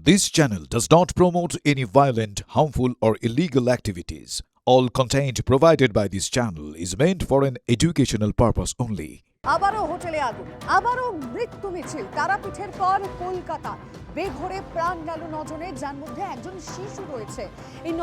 This channel does not promote any violent, harmful, or illegal activities. All content provided by this channel is meant for an educational purpose only. আবারও হোটেলে আগুন, আবারও মৃত্যু মিছিল। তারাপীঠের পর কলকাতা বেঘরে প্রাণ গেল নজনের, যার মধ্যে একজন শিশু রয়েছে। এই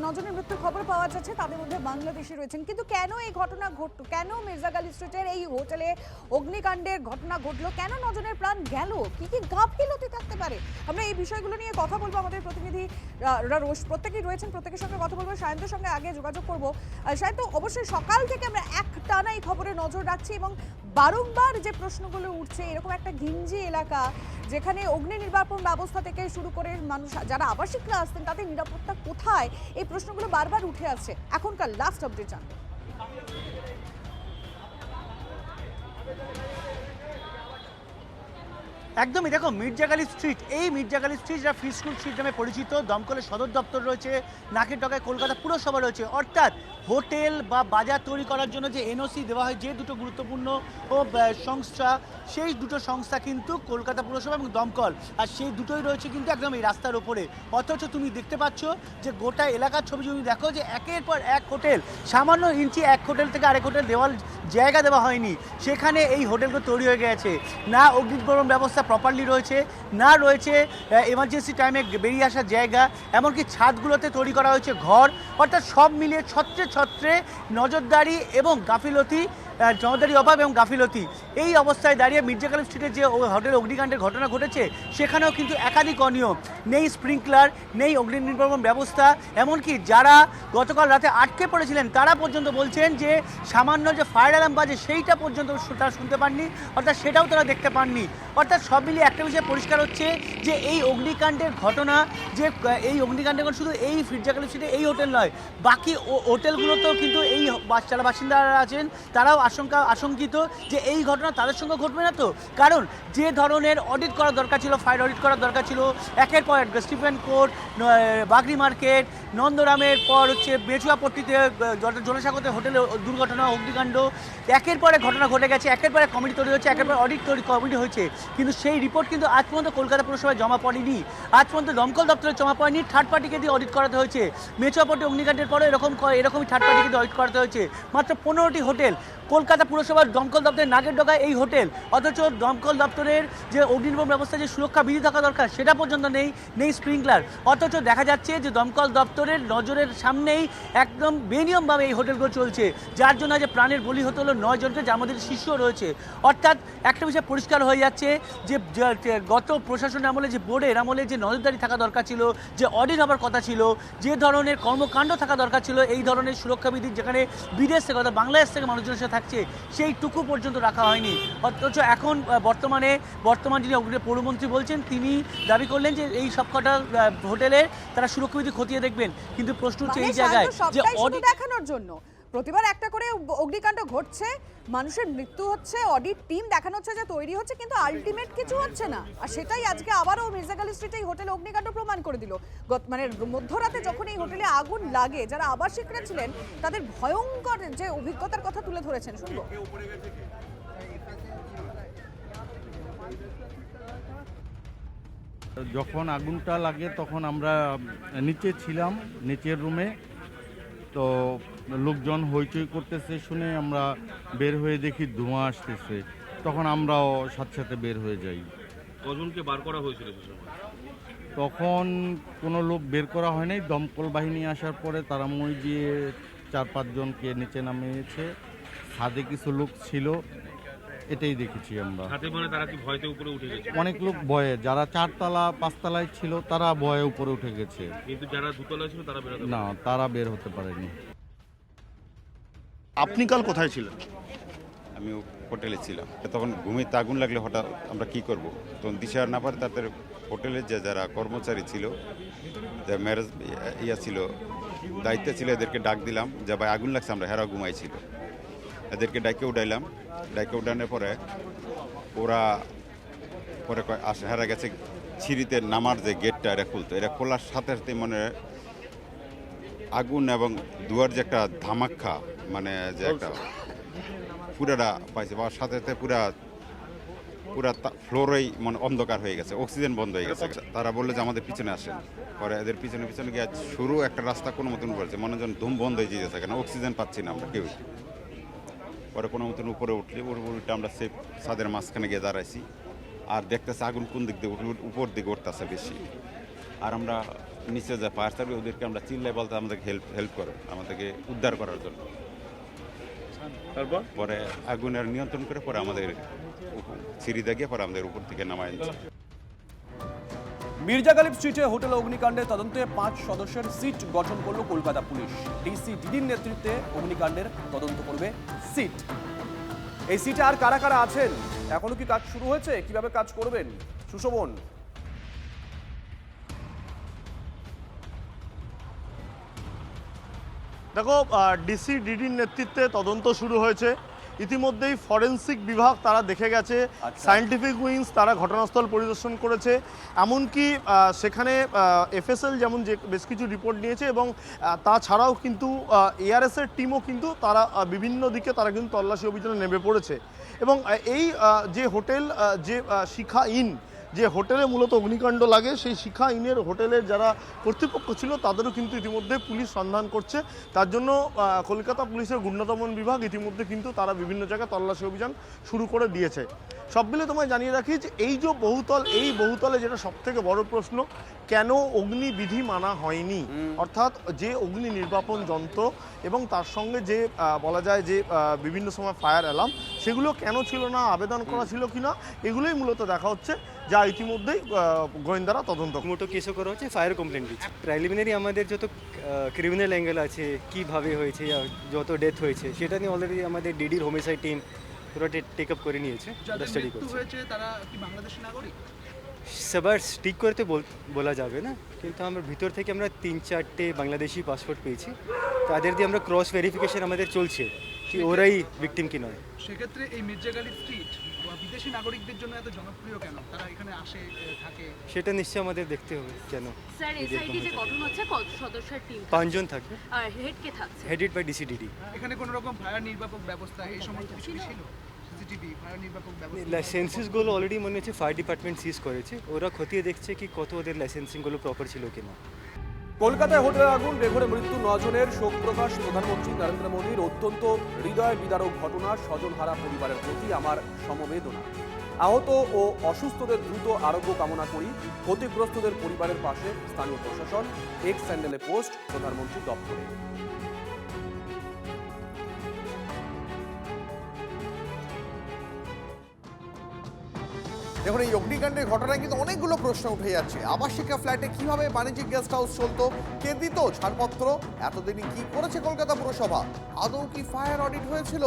নজনের মৃত্যুর খবর পাওয়া যাচ্ছে, তাদের মধ্যে বাংলাদেশি রয়েছেন। কিন্তু কেন এই ঘটনা ঘটলো, কেন মির্জাগালি স্ট্রিটের এই হোটেলে অগ্নিকাণ্ডের ঘটনা ঘটলো, কেন নজনের প্রাণ গেল, কি কি গাফিলতি থাকতে পারে, আমরা এই বিষয়গুলো নিয়ে কথা বলবো। আমাদের প্রতিনিধি প্রত্যেকেই রয়েছেন, প্রত্যেকের সঙ্গে কথা বলবো। সায়ন্তের সঙ্গে আগে যোগাযোগ করবো। সায়ন্ত, অবশ্যই সকাল থেকে আমরা একটানা এই খবরে নজর রাখছি এবং বারংবার যে প্রশ্নগুলো উঠছে, এরকম একটা ঘিঞ্জি এলাকা যেখানে অগ্নি নির্বাপন ব্যবস্থা থেকে শুরু করে মানুষ যারা আবাসিকরা আসতেন তাদের নিরাপত্তা কোথায়, এই প্রশ্নগুলো বারবার উঠে আসছে। এখনকার লাস্ট আপডেট জানবো। একদমই, দেখো মির্জাগালি স্ট্রিট, এই মির্জাগালি স্ট্রিট যা ফিশকুল স্ট্রিট নামে পরিচিত, দমকলের সদর দপ্তর রয়েছে, নাকের ডগায় কলকাতা পুরসভা রয়েছে। অর্থাৎ হোটেল বা বাজার তৈরি করার জন্য যে এনওসি দেওয়া হয়, যে দুটো গুরুত্বপূর্ণ সংস্থা, সেই দুটো সংস্থা কিন্তু কলকাতা পুরসভা এবং দমকল, আর সেই দুটোই রয়েছে কিন্তু একদম এই রাস্তার ওপরে। অথচ তুমি দেখতে পাচ্ছ যে গোটা এলাকার ছবি যদি দেখো, যে একের পর এক হোটেল, সামান্য ইঞ্চি এক হোটেল থেকে আরেক হোটেল দেওয়াল জায়গা দেওয়া হয়নি, সেখানে এই হোটেলগুলো তৈরি হয়ে গেছে। না অগ্নিনির্বাপণ ব্যবস্থা প্রপারলি রয়েছে, না রয়েছে এমার্জেন্সি টাইমে বেরিয়ে আসার জায়গা, এমনকি ছাদগুলোতে তৈরি করা হয়েছে ঘর। অর্থাৎ সব মিলিয়ে ছত্রে নজরদারি এবং গাফিলতি, নজরদারি অভাব এবং গাফিলতি। এই অবস্থায় দাঁড়িয়ে মির্জাগালি স্ট্রিটের যে হোটেল অগ্নিকাণ্ডের ঘটনা ঘটেছে, সেখানেও কিন্তু একাধিক অনিয়ম, নেই স্প্রিংকলার, নেই অগ্নি নির্বাপন ব্যবস্থা। এমনকি যারা গতকাল রাতে আটকে পড়েছিলেন তারা পর্যন্ত বলছেন যে সামান্য যে ফায়ার অ্যালার্ম বাজে সেইটা পর্যন্ত তারা শুনতে পাননি, অর্থাৎ সেটাও তারা দেখতে পাননি। অর্থাৎ সব মিলিয়ে একটা বিষয় পরিষ্কার হচ্ছে যে এই অগ্নিকাণ্ডের ঘটনা, যে এই অগ্নিকাণ্ডের শুধু এই মির্জাগালি স্ট্রিটে এই হোটেল নয়, বাকি হোটেলগুলোতেও কিন্তু এই যারা বাসিন্দারা আছেন তারাও আশঙ্কিত যে এই ঘটনা তাদের সঙ্গে ঘটবে না তো। কারণ যে ধরনের অডিট করার দরকার ছিল, ফায়ার অডিট করার দরকার ছিল, একের পর এক স্টিফেন কোর্ট, বাগরি মার্কেট, নন্দরামের পর হচ্ছে বেচুয়াপট্টিতে জনসাগরতে হোটেলে দুর্ঘটনা, অগ্নিকাণ্ড, একের পরে ঘটনা ঘটে গেছে, একের পরে কমিটি তৈরি হচ্ছে, একের পর অডিট কমিটি হয়েছে, কিন্তু সেই রিপোর্ট কিন্তু আজ পর্যন্ত কলকাতা পুরসভায় জমা পড়েনি, আজ পর্যন্ত দমকল দপ্তরে জমা পড়েনি। থার্ড পার্টিকে দিয়ে অডিট করাতে হয়েছে। মেচুয়াপট্টি অগ্নিকাণ্ডের পরে এরকমই থার্ড পার্টিকে দিয়ে অডিট করাতে হয়েছে। মাত্র 15টি হোটেল, কলকাতা পুরসভার দমকল দপ্তরের নাকের ডগায় এই হোটেল। অথচ দমকল দপ্তরের যে অগ্নিনির্বাপণ ব্যবস্থা, যে সুরক্ষা বিধি থাকা দরকার, সেটা পর্যন্ত নেই স্প্রিংকলার। অথচ দেখা যাচ্ছে যে দমকল দপ্তরের নজরের সামনেই একদম বেনিয়মভাবে এই হোটেলগুলো চলছে, যার জন্য যে প্রাণের বলি হতে হলো 9 জনকে, যার মধ্যে শিশুও রয়েছে। অর্থাৎ একটা বিষয় পরিষ্কার হয়ে যাচ্ছে যে গত প্রশাসনের আমলে, যে বোর্ডের আমলে যে নজরদারি থাকা দরকার ছিল, যে অডিট হবার কথা ছিল, যে ধরনের কর্মকাণ্ড থাকা দরকার ছিল, এই ধরনের সুরক্ষাবিধি যেখানে বিদেশ থেকে অর্থাৎ বাংলাদেশ থেকে মানুষজনের সাথে থাকছে, সেইটুকু পর্যন্ত রাখা হয়নি। অথচ এখন বর্তমান যিনি পৌরমন্ত্রী বলছেন, তিনি দাবি করলেন যে এই সবকটা হোটেলে তারা সুরক্ষাবিধি খতিয়ে দেখবেন। কিন্তু প্রশ্ন হচ্ছে এই জায়গায় যে অডিট দেখানোর জন্য প্রতিবার একটা করে অগ্নিকাণ্ড ঘটছে, মানুষের মৃত্যু হচ্ছে, অডিট টিম দেখানো হচ্ছে যে তৈরি হচ্ছে, কিন্তু আলটিমেট কিছু হচ্ছে না। আর সেটাই আজকে আবারও মির্জাগালি স্ট্রিটে এই হোটেলে অগ্নিকাণ্ড প্রমাণ করে দিল। মানে মধ্যরাতে যখন এই হোটেলে আগুন লাগে, যারা আবাসিকরা ছিলেন তাদের ভয়ঙ্কর যে অভিজ্ঞতার কথা তুলে ধরেছেন, শুনবো। যখন আগুনটা লাগে তখন আমরা নিচে ছিলাম, নিচের রুমে। তো লোকজন হইচই করতেছে শুনে আমরা বের হয়ে দেখি ধোঁয়া আসতেছে, তখন আমরাও সাথে বের হয়ে যাই। কজনকে বার করা হয়েছিল সে সময়? তখন কোনো লোক বের করা হয় নাই। দমকল বাহিনী আসার পরে তারা মই দিয়ে 4-5 জনকে নিচে নামিয়েছে। ছাদে কিছু লোক ছিল, এটাই দেখেছি আমরা। ছাদে মানে তারা কি ভয়তে উপরে উঠে গেছে? অনেক লোক ভয়ে, যারা 4তলা 5তলায় ছিল তারা ভয়ে উপরে উঠে গেছে, কিন্তু যারা 2তলায় ছিল তারা বের হতে না, তারা বের হতে পারেনি। আপনি কাল কোথায় ছিলেন? আমি হোটেলে ছিলাম। তখন ঘুমিতে আগুন লাগলে হঠাৎ আমরা কি করব, তখন দিশার না পারে তাদের হোটেলের যারা কর্মচারী ছিল, যা ম্যারেজ ছিল, দায়িত্বে ছিল, এদেরকে ডাক দিলাম যে ভাই আগুন লাগছে, আমরা হেরা ঘুমাইছিল, এদেরকে ডাকে উঠাইলাম। ডাকে উঠানোর পরে ওরা হেরা গেছে সিঁড়িতে নামার যে গেটটা, এরা খুলতো, এরা খোলার সাথে সাথে মানে আগুন এবং দুয়ার যে একটা ধামাক্কা, মানে যে একটা পুরাটা পাইছে, পাওয়ার সাথে সাথে পুরা পুরা ফ্লোরেই মানে অন্ধকার হয়ে গেছে, অক্সিজেন বন্ধ হয়ে গেছে। তারা বললো যে আমাদের পিছনে আসেন, পরে এদের পিছনে পিছনে গিয়ে শুরু একটা রাস্তা কোনো মতন বলছে, মনে যেন ধুম বন্ধ হয়ে যেতে থাকে না, অক্সিজেন পাচ্ছি না আমরা কেউ। পরে কোনো মতন উপরে উঠলে আমরা সেই ছাদের মাঝখানে গিয়ে দাঁড়াইছি, আর দেখতেছে আগুন কোন দিক দিয়ে উপর দিকে উঠতেছে বেশি। আর আমরা নিচে যা ফায়ার সার্ভিস ওদেরকে আমরা চিল্লাই বলতে আমাদেরকে হেল্প করে, আমাদেরকে উদ্ধার করার জন্য। তারপর পরে আগুনের নিয়ন্ত্রণ করে পরে আমাদের সিঁড়ি দিয়ে পরে আমাদের উপর থেকে নামায় আনছে। মির্জা গালিব স্ট্রিটে হোটেল অগ্নিকাণ্ডের তদন্তে 5 সদস্যের সিট গঠন করলো কলকাতা পুলিশ। ডিসি ডিডির নেতৃত্বে অগ্নিকাণ্ডের তদন্ত করবে সিট। এই সিটে আর কারা কারা আছেন, এখনো কি কাজ শুরু হয়েছে, কিভাবে কাজ করবেন সুশোভন? দেখো, ডিসি ডিডির নেতৃত্বে তদন্ত শুরু হয়েছে। ইতিমধ্যেই ফরেনসিক বিভাগ তারা দেখে গেছে, সায়েন্টিফিক উইংস তারা ঘটনাস্থল পরিদর্শন করেছে, এমনকি সেখানে এফএসএল যেমন যে বেশ কিছু রিপোর্ট নিয়েছে, এবং তাছাড়াও কিন্তু এআরএসের টিমও কিন্তু তারা বিভিন্ন দিকে তারা কিন্তু তল্লাশি অভিযানে নেমে পড়েছে। এবং এই যে হোটেল, যে শিখা ইন, যে হোটেলে মূলত অগ্নিকাণ্ড লাগে, সেই শিখা ইনের হোটেলের যারা কর্তৃপক্ষ ছিল তাদেরও কিন্তু ইতিমধ্যে পুলিশ সন্ধান করছে। তার জন্য কলকাতা পুলিশের গুণদমন বিভাগ ইতিমধ্যে কিন্তু তারা বিভিন্ন জায়গায় তল্লাশি অভিযান শুরু করে দিয়েছে। সব মিলে তোমায় জানিয়ে রাখি যে এই যে বহুতল, এই বহুতলে যেটা সবথেকে বড় প্রশ্ন, কেন অগ্নিবিধি মানা হয়নি, অর্থাৎ যে অগ্নি নির্বাপন যন্ত্র এবং তার সঙ্গে যে বলা যায় যে বিভিন্ন সময় ফায়ার অ্যালার্ম, সেগুলো কেন ছিল না, আবেদন করা ছিল কিনা, এগুলোই মূলত দেখা হচ্ছে, যা ইতিমধ্যেই গোয়েন্দারা তদন্ত। মোটো কেসও করা হচ্ছে, ফায়ার কমপ্লেন দিচ্ছে। প্রিলিমিনারি আমাদের যত ক্রিমিনাল অ্যাঙ্গেল আছে, কীভাবে হয়েছে, যত ডেথ হয়েছে, সেটা নিয়ে অলরেডি আমাদের ডিডির হোমিসাইড টিম পুরো টেক আপ করে নিয়েছে, স্টাডি করছে। তারা কি বাংলাদেশি নাগরিক? সবার স্টিক করতে বলা যাবে না, কিন্তু আমরা ভিতর থেকে আমরা 3-4টে বাংলাদেশি পাসপোর্ট পেয়েছি, তাদের দিয়ে আমরা ক্রস ভেরিফিকেশন আমাদের চলছে কি ওরাই ভিকটিম কি নয়। সেক্ষেত্রে এই মির্জা গালিব স্ট্রিট বিদেশি নাগরিকদের জন্য এত জনপ্রিয় কেন, তারা এখানে আসে থাকে? সেটা নিশ্চয়ই আমাদের দেখতে হবে কেন। স্যার, এসআইটি যে গঠন হচ্ছে, কত সদস্যের টিম? 5 জন থাকবে। আর হেড কে থাকছে? Headed by DC DD. এখানে কোনো রকম ফায়ার নির্বাপক ব্যবস্থা এই সমস্ত কিছু ছিল? সিসিটিভি, ফায়ার নির্বাপক ব্যবস্থা? লাইসেন্সেসগুলো অলরেডি মনে হচ্ছে ফায়ার ডিপার্টমেন্ট সিজ করেছে, ওরা খতিয়ে দেখছে কি কত ওদের লাইসেন্সিংগুলো প্রপার ছিল কিনা। কলকাতায় হোটেলে আগুন, বেঘরে মৃত্যু 9 জনের। শোক প্রকাশ প্রধানমন্ত্রী নরেন্দ্র মোদীর। অত্যন্ত হৃদয় বিদারক ঘটনা, স্বজনহারা পরিবারের প্রতি আমার সমবেদনা। আহত ও অসুস্থদের দ্রুত আরোগ্য কামনা করি। ক্ষতিগ্রস্তদের পরিবারের পাশে স্থানীয় প্রশাসন। এক্স স্যান্ডেলে পোস্ট প্রধানমন্ত্রী দপ্তরে। দেখুন, এই অগ্নিকাণ্ডের ঘটনায় কিন্তু অনেকগুলো প্রশ্ন উঠে যাচ্ছে। আবাসিকা ফ্ল্যাটে কিভাবে বাণিজ্যিক গেস্ট হাউস চলতো, কে দিত ছাড়পত্র, এতদিনই কি করেছে কলকাতা পুরসভা, আদৌ কি ফায়ার অডিট হয়েছিল,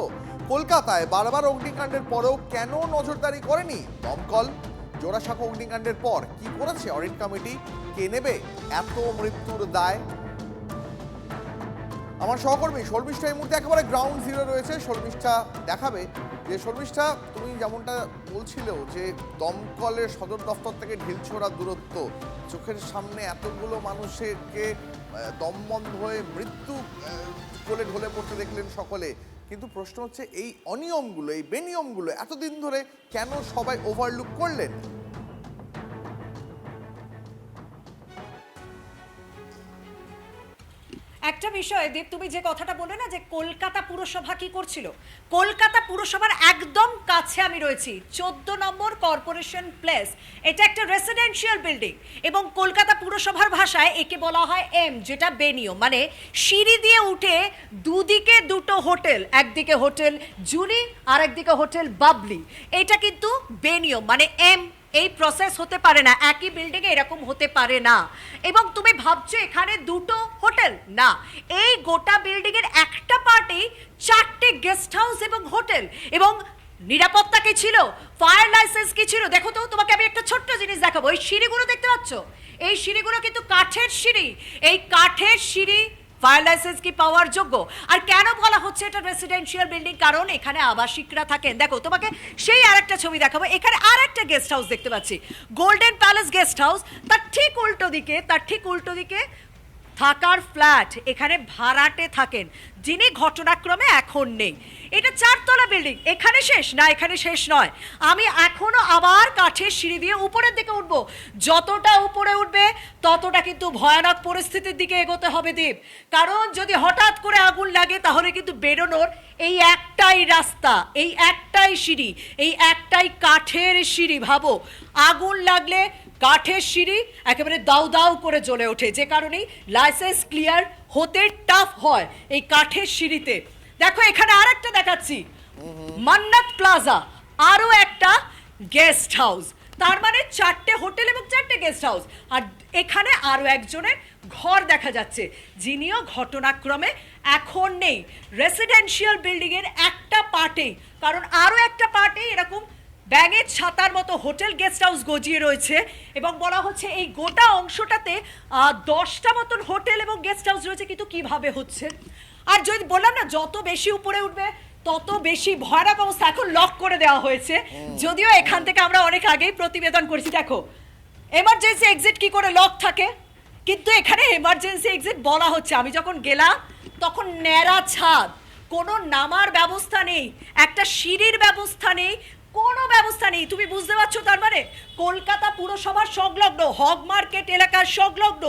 কলকাতায় বারবার অগ্নিকাণ্ডের পরেও কেন নজরদারি করেনি দমকল, জোড়াসাঁকো অগ্নিকাণ্ডের পর কি করেছে অডিট কমিটি, কে নেবে এত মৃত্যুর দায়? আমার সহকর্মী শর্মিষ্ঠা এই মুহূর্তে একেবারে গ্রাউন্ড জিরো রয়েছে। শর্মিষ্ঠা দেখাবে যে, শর্মিষ্ঠা তুমি যেমনটা বলছিল যে দমকলের সদর দফতর থেকে ঢিলছোড়া দূরত্ব, চোখের সামনে এতগুলো মানুষকে দম বন্ধ হয়ে মৃত্যু কোলে ঢলে পড়তে দেখলেন সকলে, কিন্তু প্রশ্ন হচ্ছে এই অনিয়মগুলো, এই বেনিয়মগুলো এতদিন ধরে কেন সবাই ওভারলুক করলেন? একটা বিষয় দীপ, তুমি যে কথাটা বলে না যে কলকাতা পুরসভা কি করছিল, কলকাতা পুরসভার একদম কাছে আমি রয়েছি, 14 নম্বর কর্পোরেশন প্লেস। এটা একটা রেসিডেন্সিয়াল বিল্ডিং এবং কলকাতা পুরসভার ভাষায় একে বলা হয় এম, যেটা বেনিয়ম, মানে সিঁড়ি দিয়ে উঠে দুদিকে দুটো হোটেল, একদিকে হোটেল জুলি আর একদিকে হোটেল বাবলি, এটা কিন্তু বেনিয়ম, মানে এম। এই প্রসেস হতে পারে না, একই বিল্ডিংয়ে এরকম হতে পারে না। এবং তুমি ভাবছো এখানে দুটো হোটেল, না, এই গোটা বিল্ডিংয়ের একটা পার্টেই 4টে গেস্ট হাউস এবং হোটেল। এবং নিরাপত্তা কি ছিল, ফায়ার লাইসেন্স কি ছিল, দেখো তো, তোমাকে আমি একটা ছোট্ট জিনিস দেখাবো। এই সিঁড়িগুলো দেখতে পাচ্ছ, এই সিঁড়িগুলো কিন্তু কাঠের সিঁড়ি। এই কাঠের সিঁড়ি ফায়ার লাইসেন্স কি পাওয়ার যোগ্য? আর কেন বলা হচ্ছে এটা রেসিডেন্সিয়াল বিল্ডিং, কারণ এখানে আবাসিকরা থাকেন। দেখো, তোমাকে সেই আরেকটা ছবি দেখাবো, এখানে আরেকটা গেস্ট হাউস দেখতে পাচ্ছি, গোল্ডেন প্যালেস গেস্ট হাউস। তার ঠিক উল্টো দিকে থাকার ফ্ল্যাট, এখানে ভাড়াটে থাকেন, যিনি ঘটনাক্রমে এখন নেই। এটা 4 তলা বিল্ডিং, এখানে শেষ না, এখানে শেষ নয়। আমি এখনো আবার কাঠের সিঁড়ি দিয়ে উপরের দিকে উঠবো। যতটা উপরে উঠবে ততটা কিন্তু ভয়ানক পরিস্থিতির দিকে এগোতে হবে দীপ, কারণ যদি হঠাৎ করে আগুন লাগে তাহলে কিন্তু বেরোনোর এই একটাই রাস্তা, এই একটাই সিঁড়ি, এই একটাই কাঠের সিঁড়ি। ভাবো, আগুন লাগলে কাঠের সিঁড়ি একেবারে দাউ দাউ করে জ্বলে ওঠে, যে কারণেই লাইসেন্স ক্লিয়ার হতে টাফ হয় এই কাঠের সিঁড়িতে। দেখো এখানে আর একটা দেখাচ্ছি, মান্নাত প্লাজা, আরও একটা গেস্ট হাউস, তার মানে 4টে হোটেল এবং 4টে গেস্ট হাউস। আর এখানে আরও একজনের ঘর দেখা যাচ্ছে, যিনিও ঘটনাক্রমে এখন নেই রেসিডেন্সিয়াল বিল্ডিংয়ের একটা পার্টেই, কারণ আরও একটা পার্টেই এরকম ব্যাঙের ছাতার মতো হোটেল গেস্ট হাউস গজিয়ে রয়েছে, এবং বলা হচ্ছে এই গোটা অংশটাতে 10টা মতন হোটেল এবং গেস্ট হাউস রয়েছে। কিন্তু কিভাবে হচ্ছে, আর যদি বললাম না যত বেশি উপরে উঠবে তত বেশি ভয়ানক অবস্থা। এখন লক করে দেওয়া হয়েছে, যদিও এখান থেকে আমরা অনেক আগেই প্রতিবেদন করেছি। দেখো এমার্জেন্সি এক্সিট কি করে লক থাকে, কিন্তু এখানে এমার্জেন্সি এক্সিট বলা হচ্ছে। আমি যখন গেলাম তখন ন্যাড়া ছাদ, কোনো নামার ব্যবস্থা নেই, একটা সিঁড়ির ব্যবস্থা নেই, কোনো ব্যবস্থা নেই। তুমি বুঝতে পারছো, তার মানে কলকাতা পুরসভার সংলগ্ন হগ মার্কেট এলাকার সংলগ্ন,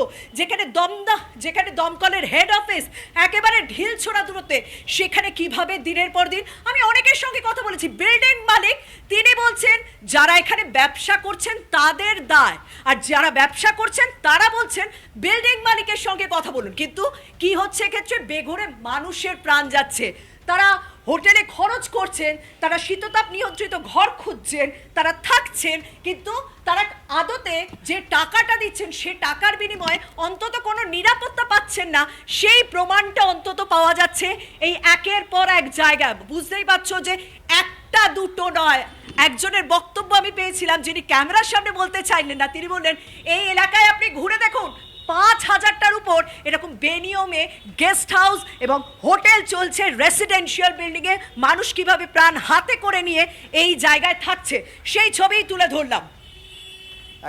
যেখানে দমকলের হেড অফিস একেবারে ঢিল ছোড়া দূরত্বে, সেখানে কিভাবে দিনের পর দিন। আমি অনেকের সঙ্গে কথা বলেছি, বিল্ডিং মালিক তিনি বলছেন যারা এখানে ব্যবসা করছেন তাদের দায়, আর যারা ব্যবসা করছেন তারা বলছেন বিল্ডিং মালিকের সঙ্গে কথা বলুন। কিন্তু কি হচ্ছে এক্ষেত্রে, বেঘরে মানুষের প্রাণ যাচ্ছে। তারা হোটেলে খরচ করছেন, তারা শীততাপ নিয়ন্ত্রিত ঘর খুঁজছেন, তারা থাকছেন, কিন্তু তারা আদতে যে টাকাটা দিচ্ছেন সে টাকার বিনিময়ে অন্তত কোনো নিরাপত্তা পাচ্ছেন না, সেই প্রমাণটা অন্তত পাওয়া যাচ্ছে এই একের পর এক জায়গায়। বুঝতেই পারছো যে একটা দুটো নয়। একজনের বক্তব্য আমি পেয়েছিলাম, যিনি ক্যামেরার সামনে বলতে চাইলেন না, তিনি বললেন এই এলাকায় আপনি ঘুরে দেখুন 5000টার উপর এরকম বেনিয়মে গেস্ট হাউস এবং হোটেল চলছে রেসিডেন্সিয়াল বিল্ডিংয়ে। মানুষ কিভাবে প্রাণ হাতে করে নিয়ে এই জায়গায় থাকছে সেই ছবিই তুলে ধরলাম।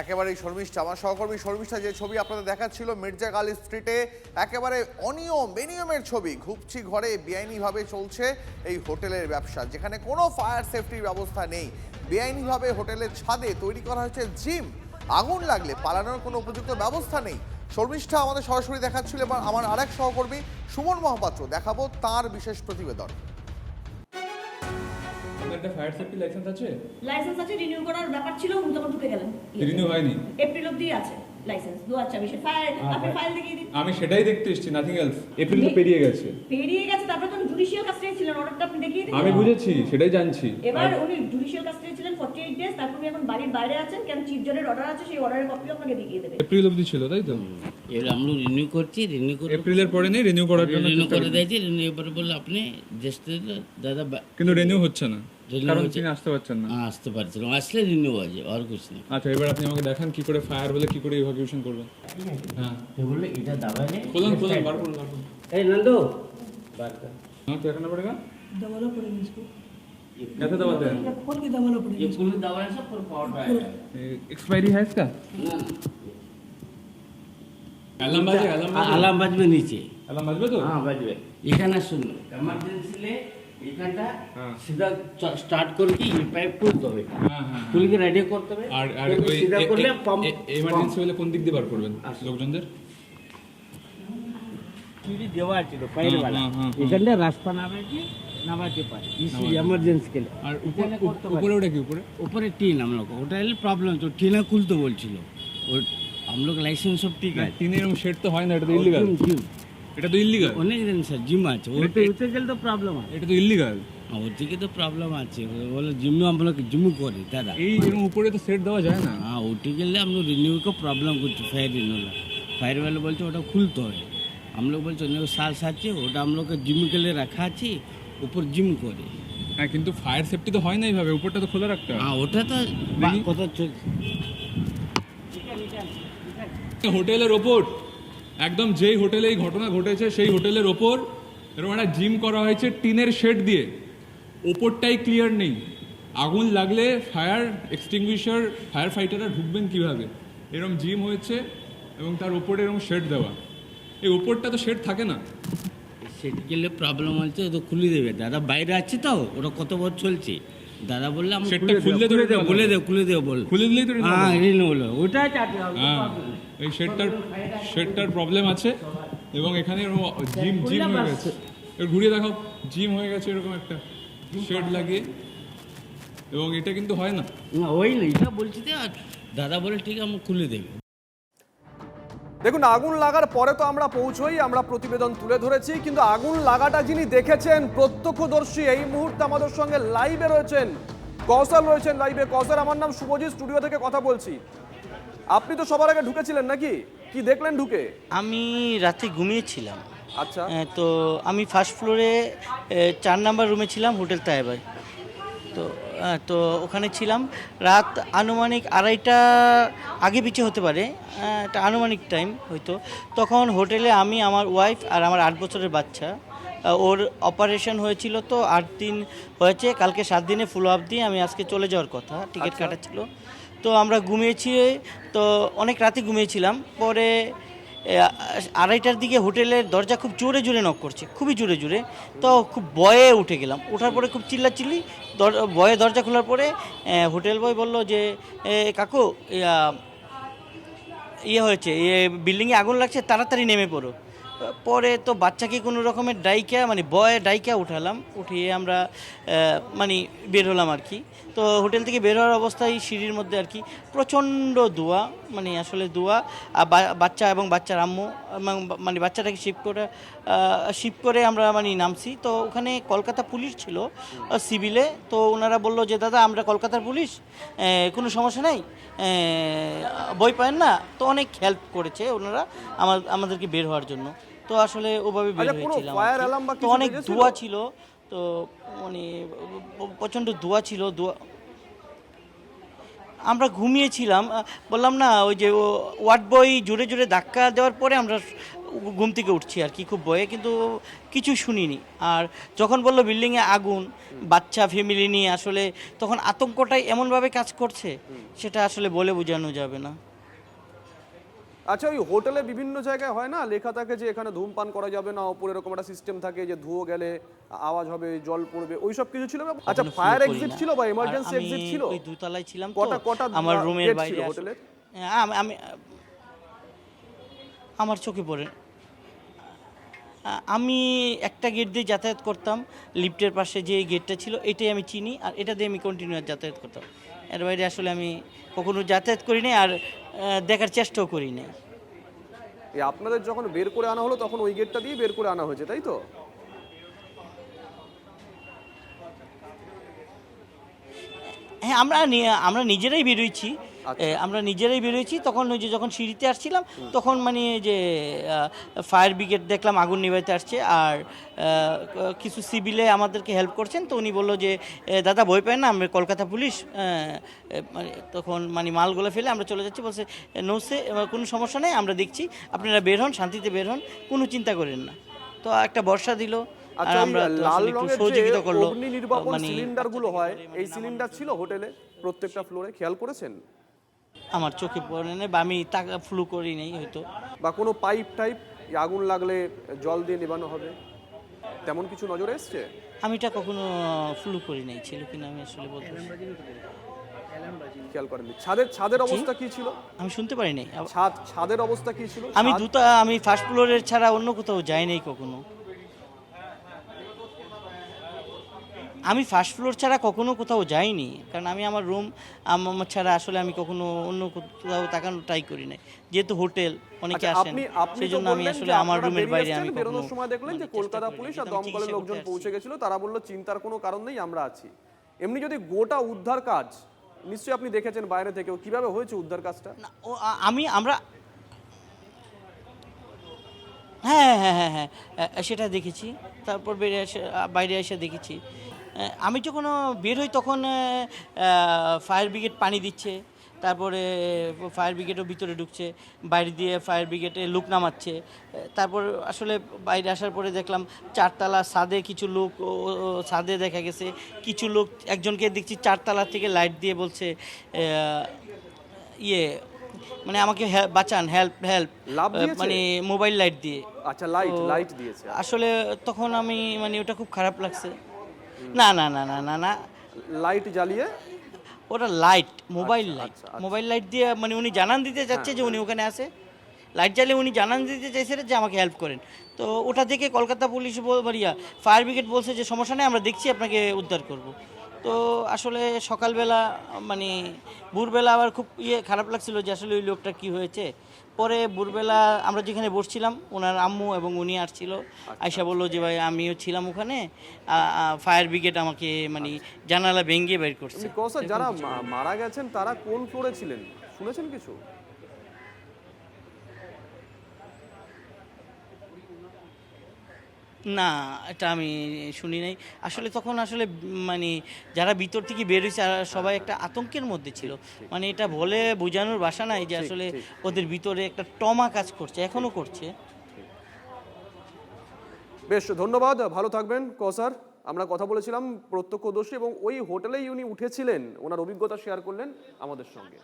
একেবারেই শর্মিষ্ঠা, আমার সহকর্মী শর্মিষ্ঠা যে ছবি আপনাদের দেখাচ্ছিল মির্জা গালি স্ট্রিটে, একেবারে বেনিয়মের ছবি। ঘুপচি ঘরে বেআইনিভাবে চলছে এই হোটেলের ব্যবসা, যেখানে কোনো ফায়ার সেফটির ব্যবস্থা নেই। বেআইনিভাবে হোটেলের ছাদে তৈরি করা হয়েছে জিম, আগুন লাগলে পালানোর কোনো উপযুক্ত ব্যবস্থা নেই। শর্মিষ্ঠা আমাদের সরাসরি দেখাচ্ছিল, এবার আমার আরেক সহকর্মী সুমন মহাপাত্র দেখাবো তার বিশেষ প্রতিবেদন। একটা ফায়ার সেফটি লাইসেন্স আছে? লাইসেন্স আছে, রিনিউ করার ব্যাপার ছিল, উনি তখন ঢুকে গেলেন। রিনিউ হয়নি? এপ্রিল অবধি আছে লাইসেন্স 2024 ফায়ার। আপনি ফাইল দেখিয়ে দিন। আমি সেটাই দেখতে এসেছি, নাথিং এলস। এপ্রিল তো পেরিয়ে গেছে। তারপরে তো জুডিশিয়াল কাস্টডি ছিলেন, অর্ডারটা আপনি দেখিয়ে দিন। আমি বুঝেছি, সেটাই জানছি। এবার উনি জুডিশিয়াল কাস্টডি ছিলেন 48 ডেজ, তারপর উনি এখন বাড়ির বাইরে আছেন, কেন চিফ জজের অর্ডার আছে, সেই অর্ডারের কপি আপনাকে দেখিয়ে দেবে। এপ্রিল অবধি ছিল, তাই তো? এর আমরা রিনিউ করছি, রিনিউ করে এপ্রিলের পরে নেই, রিনিউ করার জন্য রিনিউ করে দিয়েছি। রিনিউ করে বললে আপনি জাস্ট দাদা, কিন্তু রিনিউ হচ্ছে না, কারণ তিনি আসতে পারছেন না। আসতে পারছেন, আসলে রিনিউ আছে, আর কিছু না। আচ্ছা, এবার আপনি আমাকে দেখান কি করে ফায়ার হলে কি করে ইভাকুয়েশন করবেন। হ্যাঁ, বললে এটা দাবালে খুলুন, বার করুন। এই নন্দু বার কর। हाँ, क्या करना पड़ेगा? दबाना पड़ेगा इसको। कैसे दबाते हैं? खोल के दबाना पड़ेगा। ये फुल दबाने से फुल पावर आएगा। एक्सपायरी है इसका? अलार्म बाजे, अलार्म बजবে নিচে। अलार्म बजবে तो? হ্যাঁ বাজবে। এখানে শুনুন, এমার্জেন্সি লে এখানটা সিধা স্টার্ট করে কি পাইপ খুলতে হবে। হ্যাঁ, খুলকে রেডি করতে হবে। আর ওই সিধা করলে পাম্প এমার্জেন্সি হলে কোন দিক দিয়ে বার করবেন লোকজনদের? সিঁড়ি দেওয়া ছিল পাইরে वाला, এখানটা রাস্তা নামাতে পারে ইসি এমার্জেন্সি के लिए। আর উপরে ওটা কি? উপরে টিন हम लोग হোটেল প্রবলেম তো টিনা খুলতে বলছিল। और हम लोग লাইসেন্স সব ঠিক আছে। টিনের এরকম শেড তো হয় না, এটা তো ইল্লিগাল। এটা তো ইল্লিগাল। অনেক দিন স্যার জিম আছে, ওতে গেলে তো প্রবলেম আছে। এটা তো ইল্লিগাল। ওদিকে তো প্রবলেম আছে, বলে জিম हम लोग জিম করে দাদা। এই এরকম উপরে তো সেট দেওয়া যায় না। হ্যাঁ, ওটি গেলে हम लोग রিনিউ को প্রবলেম করছে। ফায়ার রিনিউ ফায়ার वाले বলছে ওটা খুলতে হয়। हम लोग বলছে অনেক সাল আছে, ওটা हम लोग জিম के लिए রাখা আছে, উপর জিম করে। হ্যাঁ, কিন্তু ফায়ার সেফটি তো হয় না এইভাবে, উপরটা তো খোলা রাখতে হয়। হ্যাঁ, ওটা তো কথা চলছে। হোটেলের ওপর একদম যেই হোটেলে এই ঘটনা ঘটেছে সেই হোটেলের ওপর এরকম একটা জিম করা হয়েছে টিনের শেড দিয়ে, ওপরটাই ক্লিয়ার নেই। আগুন লাগলে ফায়ার এক্সটিংগুইশার, ফায়ার ফাইটাররা ঢুকবেন কীভাবে? এরকম জিম হয়েছে এবং তার ওপরে এরকম শেড দেওয়া। এই উপরটা তো শেড থাকে না। সেট গেলে প্রবলেম হচ্ছে, তো খুলে দেবে। দাদা বাইরে আছে তো, ওটা কত বছর চলছে। দাদা বললে আমি সেটটা খুললে তো খুলে দেবো বল, খুলে দিলেই তো হ্যাঁ রিনিউয়াল ওটাই চাটে। হ্যাঁ, এই শেডটার প্রবলেম আছে এবং এখানে জিম হয়ে গেছে। এর ঘুরিয়ে দেখাও, জিম হয়ে গেছে এরকম একটা শেড লাগিয়ে, এবং এটা কিন্তু হয় না। না ওই না, এটা বলছি তো। আর দাদা বলে ঠিক আমি খুলে দেবে। দেখুন, আগুন লাগার পরে তো আমরা পৌঁছই, আমরা প্রতিবেদন তুলে ধরেছি, কিন্তু আগুন লাগাটা যিনি দেখেছেন প্রত্যক্ষদর্শী এই মুহূর্তে আমাদের সঙ্গে লাইভে রয়েছেন, কৌশল রয়েছেন লাইভে। কৌশল, আমার নাম শুভজিৎ, স্টুডিও থেকে কথা বলছি। আপনি তো সবার আগে ঢুকেছিলেন নাকি? কি দেখলেন ঢুকে? আমি রাতে ঘুমিয়েছিলাম। আচ্ছা, তো আমি ফার্স্ট ফ্লোরে 4 নাম্বার রুমে ছিলাম, হোটেল তাইবাই। তো ওখানে ছিলাম রাত আনুমানিক 2:30 আগে পিছে হতে পারে, এটা আনুমানিক টাইম হয়তো। তখন হোটেলে আমি, আমার ওয়াইফ আর আমার 8 বছরের বাচ্চা, ওর অপারেশন হয়েছিল, তো 8 দিন হয়েছে, কালকে 7 দিনে ফুল আপ দিয়ে আমি আজকে চলে যাওয়ার কথা, টিকিট কাটা ছিল। তো আমরা ঘুমিয়েছি, তো অনেক রাতে ঘুমিয়েছিলাম। পরে 2:30টার দিকে হোটেলের দরজা খুব জোরে জোরে নক করছে, খুবই জোরে জোরে। তো খুব ভয়ে উঠে গেলাম, ওঠার পরে খুব চিল্লাচিল্লি, ভয়ে দরজা খোলার পরে হোটেল বয় বলল যে কাকু ইয়ে হয়েছে, বিল্ডিংয়ে আগুন লাগছে, তাড়াতাড়ি নেমে পড়ো। পরে তো বাচ্চাকে কোনো রকমের ডাইকা উঠালাম, উঠিয়ে আমরা বের হলাম আর কি। তো হোটেল থেকে বের হওয়ার অবস্থায় সিঁড়ির মধ্যে আর কি প্রচণ্ড ধোঁয়া, আসলে ধোঁয়া। আর বাচ্চা এবং বাচ্চার আম্মু বাচ্চাটাকে শিফট করে আমরা নামছি। তো ওখানে কলকাতা পুলিশ ছিল সিভিলে, তো ওনারা বললো যে দাদা আমরা কলকাতার পুলিশ, কোনো সমস্যা নেই, বই পান না। তো অনেক হেল্প করেছে ওনারা আমাদেরকে বের হওয়ার জন্য। তো আসলে ওভাবে বের হয়েছিলাম। তো অনেক ধোঁয়া ছিল, তো প্রচণ্ড ধোঁয়া ছিল। আমরা ঘুমিয়েছিলাম, বললাম না, ওই যে ওয়ার্ড বয় জোরে জোরে ধাক্কা দেওয়ার পরে আমরা ঘুম থেকে উঠছি আর কি, খুব ভয়ে, কিন্তু কিছু শুনিনি। আর যখন বললো বিল্ডিংয়ে আগুন, বাচ্চা ফ্যামিলি নিয়ে, আসলে তখন আতঙ্কটাই এমনভাবে কাজ করছে, সেটা আসলে বলে বোঝানো যাবে না। আচ্ছা, ওই হোটেলে বিভিন্ন জায়গায় হয় না লেখা থাকে যে এখানে ধূমপান করা যাবে না, ওপরে এরকম একটা সিস্টেম থাকে যে ধুয়ো গেলে আওয়াজ হবে, জল পড়বে, ওইসব কিছু ছিল? আচ্ছা, ফায়ার এক্সিট ছিল বা এমার্জেন্সি এক্সিট ছিল? ওই দোতলায় ছিলাম, কটা আমার রুমের বাইরে হোটেলের আমি আমার চোখে পড়ে। আমি একটা গেট দিয়ে যাতায়াত করতাম, লিফটের পাশে যে গেটটা ছিল এটাই আমি চিনি, আর এটা দিয়ে আমি কন্টিনিউয়াস যাতায়াত করতাম। এর বাইরে আসলে আমি কখনো যাতায়াত করি নাই, আর দেখার চেষ্টাও করি নাই। আপনাদের যখন বের করে আনা হলো তখন ওই গেটটা দিয়ে বের করে আনা হয়েছে, তাই তো? হ্যাঁ, আমরা নিজেরাই বেরোইছি। তখন ওই যে যখন সিঁড়িতে আসছিলাম তখন যে ফায়ার ব্রিগেড দেখলাম আগুন নিভাইতে আসছে, আর কিছু সিভিলে আমাদেরকে হেল্প করছেন। তো উনি বললো যে দাদা ভয় পায় না, আমরা কলকাতা পুলিশ, তখন মালগুলো ফেলে আমরা চলে যাচ্ছি। বলছে নৌসে, কোনো সমস্যা নেই, আমরা দেখছি, আপনারা বের হন, শান্তিতে বের হন, কোনো চিন্তা করেন না। তো একটা বর্ষা দিল। আচ্ছা, লাল রঙের যে অগ্নি নির্বাপন সিলিন্ডারগুলো হয়, এই সিলিন্ডার ছিল হোটেলে প্রত্যেকটা ফ্লোরে, খেয়াল করেছেন? আমার চোখে পড়ে না, বা আমি ফ্লু করি নাই হয়তো। বা কোনো পাইপ টাইপ আগুন লাগলে জল দিয়ে নেবানো হবে, তেমন কিছু নজরে এসছে? আমি এটা কখনো ফ্লু করি নাই, ছিল কিনা আমি আসলে বলতে খেয়াল করেননি। ছাদের অবস্থা কি ছিল? আমি শুনতে পারি নাই। ছাদের অবস্থা কি ছিল? আমি ফার্স্ট ফ্লোরের ছাড়া অন্য কোথাও যাই নাই কখনো। আমি ফার্স্ট ফ্লোর ছাড়া কখনো কোথাও যাইনি, কারণ আমি আমার রুম আমার ছাড়া আসলে আমি কখনো অন্য কোথাও তাকানো ট্রাই করি নাই, যেহেতু হোটেল অনেকে আসেন, সেই জন্য আমি আসলে আমার রুমের বাইরে আমি বেরোনোর সময় দেখলেন যে কলকাতা পুলিশ আর দমকলের লোকজন পৌঁছে গেছিল, তারা বলল চিন্তার কোনো কারণ নেই, আমরা আছি। এমনি যদি গোটা উদ্ধার কাজ নিশ্চয়ই আপনি দেখেছেন বাইরে থেকেও, কিভাবে হয়েছে উদ্ধার কাজটা? হ্যাঁ, সেটা দেখেছি। তারপর বাইরে এসে দেখেছি। আমি যখন বের হই তখন ফায়ার ব্রিগেড পানি দিচ্ছে, তারপরে ফায়ার ব্রিগেডও ভিতরে ঢুকছে, বাইরে দিয়ে ফায়ার ব্রিগেডে লোক নামাচ্ছে। তারপর আসলে বাইরে আসার পরে দেখলাম 4 তলা ছাদে কিছু লোক, ছাদে দেখা গেছে কিছু লোক, একজনকে দেখছি 4 তলা থেকে লাইট দিয়ে বলছে মানে আমাকে বাঁচান, হেল্প হেল্প, লাভ দিয়েছে? মানে মোবাইল লাইট দিয়ে। আচ্ছা, তো লাইট দিয়েছে। আসলে তখন আমি মানে ওটা খুব খারাপ লাগছে। না না না না না না, লাইট জ্বালিয়ে? ওটা লাইট, মোবাইল লাইট, আচ্ছা। মোবাইল লাইট দিয়ে মানে উনি জানান দিতে যাচ্ছে যে উনি ওখানে আছে, লাইট জ্বালিয়ে উনি জানান দিতে চাইছিলেন যে আমাকে হেল্প করেন। তো ওটা থেকে কলকাতা পুলিশ ফায়ার ব্রিগেড বলছে যে সমস্যা নেই, আমরা দেখছি আপনাকে উদ্ধার করব। তো আসলে সকালবেলা মানে ভোরবেলা আবার খুব খারাপ লাগছিল যে আসলে ওই লোকটা কী হয়েছে। পরে ভোরবেলা আমরা যেখানে বসছিলাম ওনার আম্মু এবং উনি আসছিল, আয়সা বললো যে ভাই আমিও ছিলাম ওখানে, ফায়ার ব্রিগেড আমাকে মানে জানালা ভেঙে বের করছে। যারা মারা গেছেন তারা কোন ফ্লোরে ছিলেন, শুনেছেন কিছু? না, এটা আমি শুনি নাই আসলে। তখন আসলে মানে যারা ভিতর থেকে বের হয়েছে সবাই একটা আতঙ্কের মধ্যে ছিল। মানে এটা বলে বোঝানোর ভাষা নাই যে আসলে ওদের ভিতরে একটা ট্রমা কাজ করছে, এখনো করছে। বেশ, ধন্যবাদ, ভালো থাকবেন কসার। আমরা কথা বলেছিলাম প্রত্যক্ষদর্শী এবং ওই হোটেলেই উনি উঠেছিলেন, ওনার অভিজ্ঞতা শেয়ার করলেন আমাদের সঙ্গে।